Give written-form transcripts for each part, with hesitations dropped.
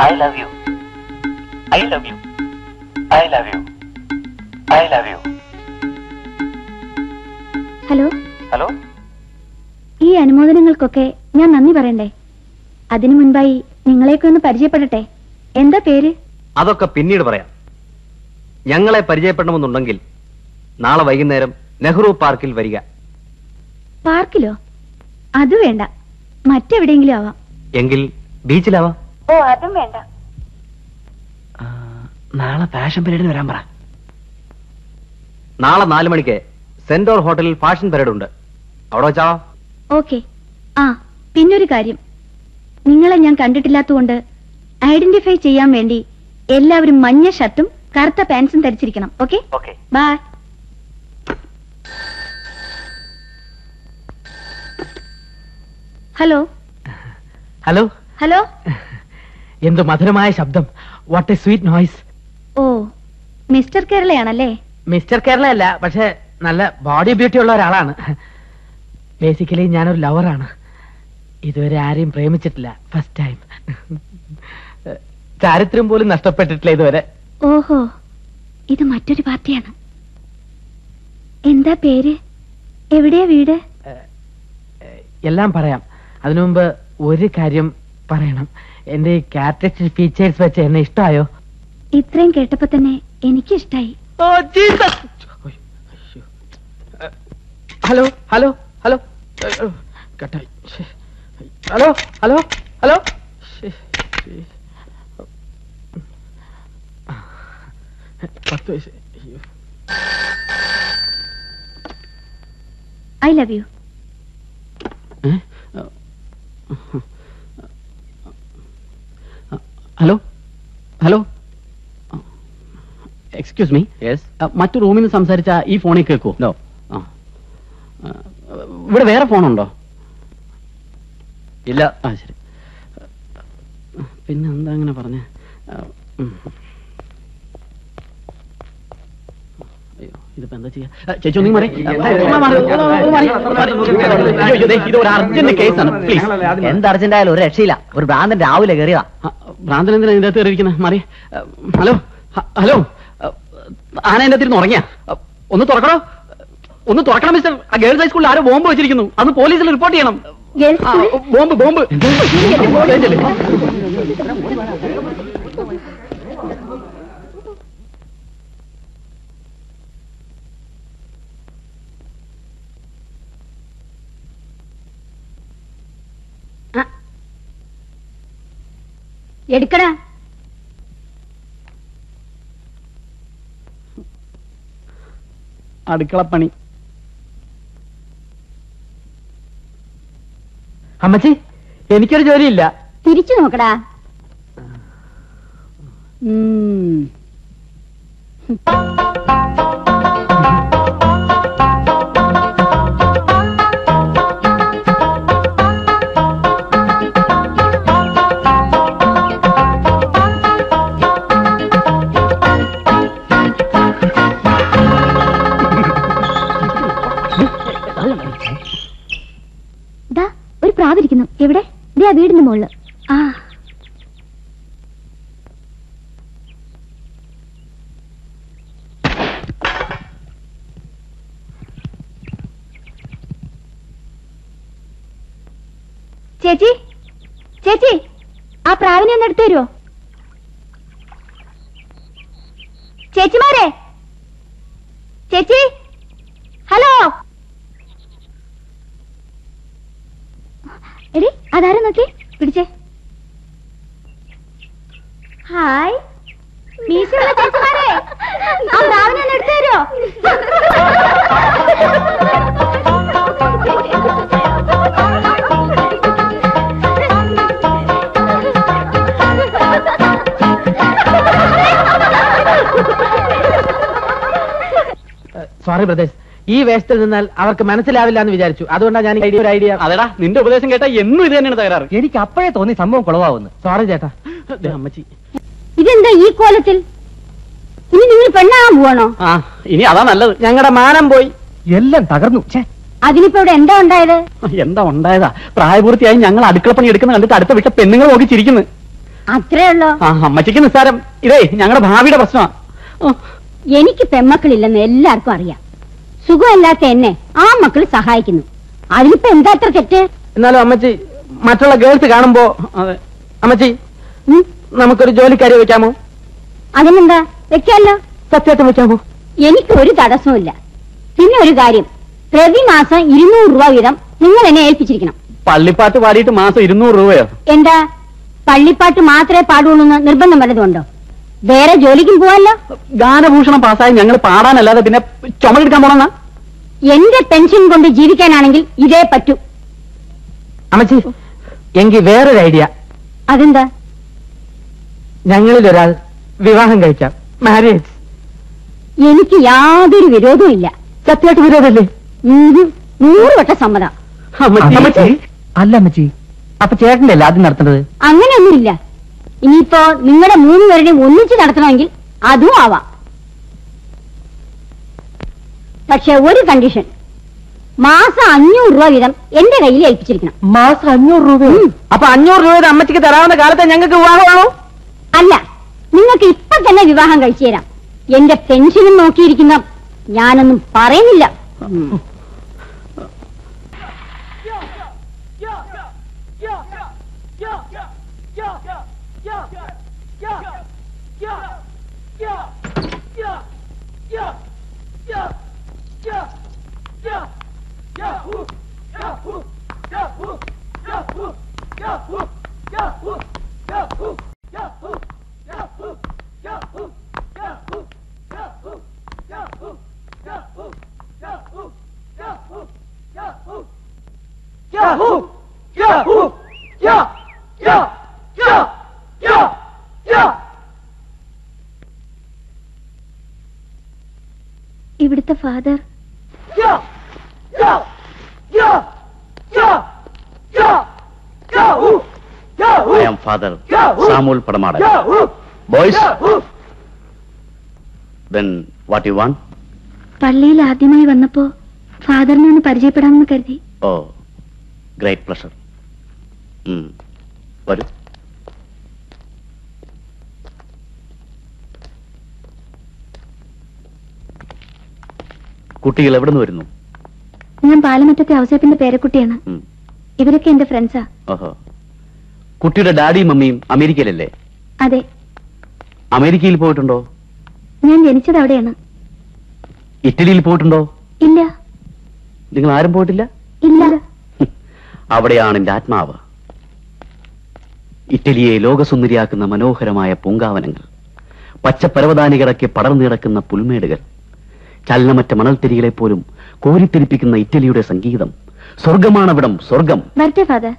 I love you. I love you. I love you. I love you. Hello hello. ഈ അനുമോദനങ്ങൾക്കൊക്കെ ഞാൻ നന്ദി പറയണ്ടേ? അതിനു മുൻപായി നിങ്ങളെയൊക്കെ ഒന്ന് പരിചയപ്പെടട്ടെ. എന്താ പേര്? അതൊക്കെ പിന്നീട് പറയാം. ഞങ്ങളെ പരിചയപ്പെടണമെന്നുണ്ടെങ്കിൽ നാളെ വൈകുന്നേരം നെഹ്റു പാർക്കിൽ വരിക. പാർക്കിലോ? അത് വേണ്ട, മറ്റെവിടെയെങ്കിലും ആവാം. എങ്കിൽ ബീച്ചിലാവാം. ഓ, അതും വേണ്ട. നാളെ ഫാഷൻ പരേഡിന് വരാൻ പറ. നാളെ 4 മണിക്ക് സെന്റോർ ഹോട്ടലിൽ ഫാഷൻ പരേഡ് ഉണ്ട്. അവിടെ വെച്ചാ? ഓക്കെ. ആ, പിന്നൊരു കാര്യം, നിങ്ങളെ ഞാൻ കണ്ടിട്ടില്ലാത്തതുകൊണ്ട് ഐഡന്റിഫൈ ചെയ്യാൻ വേണ്ടി എല്ലാവരും മഞ്ഞ ഷർട്ടും കറുത്ത പാൻസും ധരിച്ചിരിക്കണം. Okay? Okay. Bye. Hello hello hello. എന്ത് മധുരമായ ശബ്ദം. What a sweet noise. Oh, mister കേരളയാണല്ലേ? മിസ്റ്റർ കേരള അല്ല, പക്ഷെ നല്ല ബോഡി ബ്യൂട്ടി ഉള്ള ഒരാളാണ്. ബേസിക്കലി ഞാനൊരു ലവറാണ്. ഇതുവരെ ആരെയും പ്രേമിച്ചിട്ടില്ല. First time. ചാരിത്രം പോലും നഷ്ടപ്പെട്ടിട്ടില്ല ഇതുവരെ. ഓഹോ, ഇത് മറ്റൊരു പാർട്ടിയാണ്. എന്താ പേര്? എവിടെയാ വീട്? എല്ലാം പറയാം. അതിനു മുമ്പ് ഒരു കാര്യം പറയണം. എന്റെ ക്യാരക്ടറിസ്റ്റിക് ഫീച്ചേഴ്സ് വെച്ച് എന്നെ ഇഷ്ടമായോ? ഇത്രയും കേട്ടപ്പോ തന്നെ എനിക്ക് ഇഷ്ടായി. ഹലോ ഹലോ ഹലോ കട്ടായി. Hello hello hello. I love you. Hello hello, excuse me. Yes. മറ്റു റൂമിൽ നിന്ന് സംസാരിച്ച ഈ ഫോണിൽ കേൾക്കൂ? നോ. ഇവിടെ വേറെ ഫോണുണ്ടോ? ഇല്ല. ആ, ശരി. പിന്നെ എന്താ അങ്ങനെ പറഞ്ഞേ? അയ്യോ, ഇതിപ്പോ എന്താ ചെയ്യാ? ചേച്ചി ഒന്നും മാറി. ഇത് ഒരു അർജന്റ് കേസാണ്. പ്ലീസ്. എന്ത് അർജന്റ് ആയാലും ഒരു രക്ഷയില്ല. ഒരു ഭ്രാന്തൻ രാവിലെ കയറിയതാ. ഭ്രാന്തൻ എന്തിനാ ഇതിന്റെ അകത്ത് കയറിയിരിക്കുന്നത്? മാറി. ഹലോ ഹലോ, ആന എന്റെ അകത്തിരുന്ന് ഉറങ്ങിയാ? ഒന്ന് തുറക്കണോ? ഒന്ന് തുറക്കണം മിസ്റ്റർ. ആ ഗേൾസ് ഹൈസ്കൂളിൽ ആരോ ബോംബ് വെച്ചിരിക്കുന്നു. അത് പോലീസിൽ റിപ്പോർട്ട് ചെയ്യണം. Bomb bomb. എടുക്കടാ. അടുക്കളപ്പണി. അമ്മച്ചി, എനിക്കൊരു ജോലിയില്ല. തിരിച്ചു നോക്കടാ. ഒരു പ്രാവിരിക്കുന്നു. എവിടെ? ദേ ആ വീടിന്റെ മുകളില്. ആ, ചേച്ചി ചേച്ചി, ആ പ്രാവിനെ ഒന്ന് എടുത്തു തരുമോ? ചേച്ചിമാരെ, ചേച്ചി, ഹലോ. എടി, അതാരും നോക്കി പിടിച്ചേ. ഹായ്, മീശയുള്ള ചേച്ചിമാരെ, ആ പ്രാവിനെ ഒന്ന് എടുത്തു തരുമോ? സോറി ബ്രദേഴ്സ്, ഈ വേഷത്തിൽ നിന്നാൽ അവർക്ക് മനസ്സിലാവില്ല എന്ന് വിചാരിച്ചു. അതുകൊണ്ടാണ് ഞാൻ ഒരു ഐഡിയ. അതെടാ, നിന്റെ ഉപദേശം കേട്ടാ എന്നും ഇത് തന്നെയാണ് തകരാറ്. എനിക്ക് അപ്പോഴേ തോന്നി സംഭവം കുളവാവുന്നു. സോറി ചേട്ടാ. അമ്മച്ചി, ഇതെന്താ ഈ കോലത്തിൽ? ഇനി നിങ്ങൾ പെണ്ണാകാൻ പോവാണോ? ആ, ഇനി അതാ നല്ലത്. ഞങ്ങളുടെ മാനം പോയി, എല്ലാം തകർന്നു. അതിനിപ്പോ ഇവിടെ എന്താ ഉണ്ടായത്? എന്താ ഉണ്ടായതാ? പ്രായപൂർത്തിയായി ഞങ്ങൾ അടുക്കളപ്പണി എടുക്കുന്ന കണ്ടിട്ട് അടുത്ത വിട്ട പെണ്ണുങ്ങൾ നോക്കി ചിരിക്കുന്നു. അത്രേ ഉള്ളോ? ആ അമ്മച്ചിക്ക് നിസ്സാരം. ഇതേ ഞങ്ങളുടെ ഭാവിയുടെ പ്രശ്നമാണ്. എനിക്ക് പെമ്മക്കളില്ലെന്ന് എല്ലാവർക്കും അറിയാം. സുഖമല്ലാത്ത എന്നെ ആ മക്കൾ സഹായിക്കുന്നു. അതിലിപ്പോ എന്താ അത്ര തെറ്റ്? എന്നാലും അമ്മച്ചി മറ്റുള്ള ഗേൾസ് കാണുമ്പോ അമ്മച്ചി നമുക്കൊരു ജോലിക്കാരി വെക്കാമോ? അതിനെന്താ, വെക്കാമല്ലോ. സത്യമായിട്ടും വെക്കാമോ? എനിക്ക് ഒരു തടസ്സമില്ല. പിന്നെ ഒരു കാര്യം, പ്രതിമാസം 200 രൂപ വീതം നിങ്ങൾ എന്നെ ഏൽപ്പിച്ചിരിക്കണം. പള്ളിപ്പാട്ട് പാടിയിട്ട് മാസം 200 രൂപയോ? എന്താ, പള്ളിപ്പാട്ട് മാത്രമേ പാടുള്ളൂ എന്ന് നിർബന്ധം വല്ലതുണ്ടോ? വേറെ ജോലിക്കും പോവാല്ലോ. ഗാനഭൂഷണം പാസ്സായി ഞങ്ങൾ പാടാനല്ലാതെ പിന്നെ ചുമടെടുക്കാൻ പോണെന്നാ? എന്റെ പെൻഷൻ കൊണ്ട് ജീവിക്കാനാണെങ്കിൽ ഇതേ പറ്റൂ. അമ്മച്ചി എങ്കിൽ വേറൊരു ഐഡിയ. അതെന്താ? ഞങ്ങളിൽ ഒരാൾ വിവാഹം കഴിക്കാം. മാരേജ്. എനിക്ക് യാതൊരു വിരോധവും ഇല്ല. സത്യമായിട്ട് വിരോധമല്ലേ? 100 വട്ടം സമ്മതം. അമ്മച്ചി അല്ല അമ്മച്ചി, അപ്പൊ ചേട്ടന്റെ അല്ല ആദ്യം നടത്തേണ്ടത്. അങ്ങനെയൊന്നുമില്ല. ഇനിയിപ്പോ നിങ്ങളുടെ 3 പേരുടെയും ഒന്നിച്ച് നടത്തണമെങ്കിൽ അതും ആവാം. പക്ഷെ ഒരു കണ്ടീഷൻ, മാസം 500 രൂപ വീതം എന്റെ കയ്യിൽ ഏൽപ്പിച്ചിരിക്കണം. മാസം 500 രൂപ? അപ്പൊ 500 രൂപ അമ്മച്ചിക്ക് തരാവുന്ന കാലത്തെ ഞങ്ങൾക്ക് വിവാഹമുള്ളൂ? അല്ല, നിങ്ങൾക്ക് ഇപ്പൊ തന്നെ വിവാഹം കഴിച്ചു തരാം. എന്റെ പെൻഷനും നോക്കിയിരിക്കുന്ന ഞാനൊന്നും പറയുന്നില്ല. ഇവിടുത്തെ father I am Father Samuel Padamadan. Boys, then what you want? പള്ളിയിൽ ആദ്യമായി വന്നപ്പോ ഫാദറിനെ ഒന്ന് പരിചയപ്പെടാമെന്ന് കരുതി. Oh, great pleasure. വരൂ. കുട്ടികൾ എവിടെ നിന്ന് വരുന്നു? ഞാൻ പാലമറ്റത്തെ ഔസേപ്പിന്റെ പേരക്കുട്ടിയാണ്. ഇവരൊക്കെ എന്റെ ഫ്രണ്ട്സാ. ഓഹോ. കുട്ടിയുടെ ഡാഡിയും മമ്മിയും അമേരിക്കയിലല്ലേ? അതെ. അമേരിക്കയിൽ പോയിട്ടുണ്ടോ? ഞാൻ ജനിച്ചത് അവിടെയാണ്. ഇറ്റലിയിൽ പോയിട്ടുണ്ടോ? ഇല്ല. നിങ്ങൾ ആരും പോയിട്ടില്ല? ഇല്ല. അവിടെയാണ് എന്റെ ആത്മാവ്. ഇറ്റലിയെ ലോകസുന്ദരിയാക്കുന്ന മനോഹരമായ പൂങ്കാവനങ്ങൾ, പച്ചപ്പരവതാനി കിടക്കെ പടർന്നു കിടക്കുന്ന പുൽമേടുകൾ, ചലനമറ്റ മണൽത്തിരികളെ പോലും കോരിത്തിരിപ്പിക്കുന്ന ഇറ്റലിയുടെ സംഗീതം. സ്വർഗമാണവിടം, സ്വർഗം. വരട്ടെ ഫാദർ.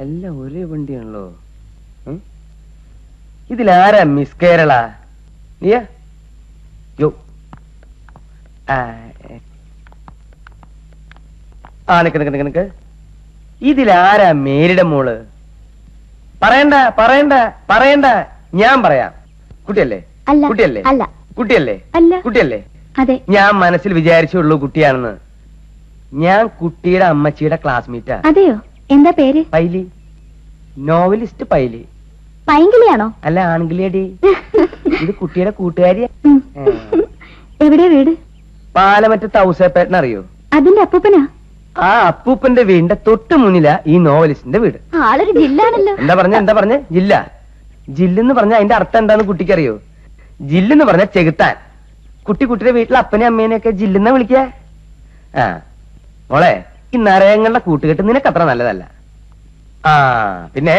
എല്ലാം ഒരേ വണ്ടിയാണല്ലോ. ഇതിലാരാ മിസ് കേരള? നീയാ? യോ നിക്ക്. ഇതിലാരാ മേരിയുടെ മോള്? പറയണ്ട പറയണ്ട പറയണ്ട, ഞാൻ പറയാം. കുട്ടിയല്ലേ? അല്ല. കുട്ടിയല്ലേ? അല്ല. കുട്ടിയല്ലേ? അല്ല. കുട്ടിയല്ലേ? അതെ. ഞാൻ മനസ്സിൽ വിചാരിച്ചുള്ളൂ കുട്ടിയാണെന്ന്. ഞാൻ കുട്ടിയുടെ അമ്മച്ചിയുടെ ക്ലാസ്മേറ്റാ. അതെയോ? എന്താ പേര്? പൈലി. നോവലിസ്റ്റ് പൈലി. പൈങ്കിളിയാണോ? അല്ല, ആൺകിളിയടി. ഇത് കുട്ടിയുടെ കൂട്ടുകാരിയാ. എവിടെയാ വീട്? പാലമറ്റത്തെ ഔസേപ്പേട്ടൻ അറിയോ? അതിന്റെ അപ്പൂപ്പനാ. ആ അപ്പൂപ്പന്റെ വീടിന്റെ തൊട്ട് മുന്നിലാ ഈ നോവലിസ്റ്റിന്റെ വീട്. ആളൊരു ജില്ലാണല്ലോ. എന്താ പറഞ്ഞ ജില്ല? ജില്ലെന്ന് പറഞ്ഞ അതിന്റെ അർത്ഥം എന്താന്ന് കുട്ടിക്കറിയോ? ജില്ലെന്ന് പറഞ്ഞ ചെകുത്താൻ. കുട്ടിയുടെ വീട്ടിലെ അപ്പനെ അമ്മേനെയൊക്കെ ജില്ലെന്നാ വിളിക്ക. ആ മോളെ, ഈ നരകങ്ങളുടെ കൂട്ടുകെട്ട് നിനക്ക് അത്ര നല്ലതല്ല. ആ പിന്നെ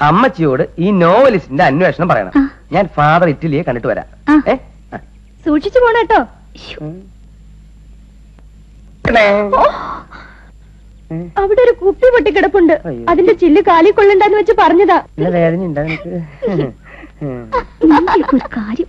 അമ്മച്ചിയോട് ഈ നോവലിസ്റ്റിന്റെ അന്വേഷണം പറയണം. ഞാൻ ഫാദർ ഇറ്റലിയെ കണ്ടിട്ട് വരാം. സൂക്ഷിച്ചു പോണേട്ടോ. അവിടെ ഒരു കുപ്പി പൊട്ടിക്കിടപ്പുണ്ട്. അതിന്റെ ചില്ല് കാലി കൊള്ളണ്ടെന്ന് വെച്ച് പറഞ്ഞതാ. വേദന ഉണ്ടോ നിനക്ക്? ഒരു കാര്യം.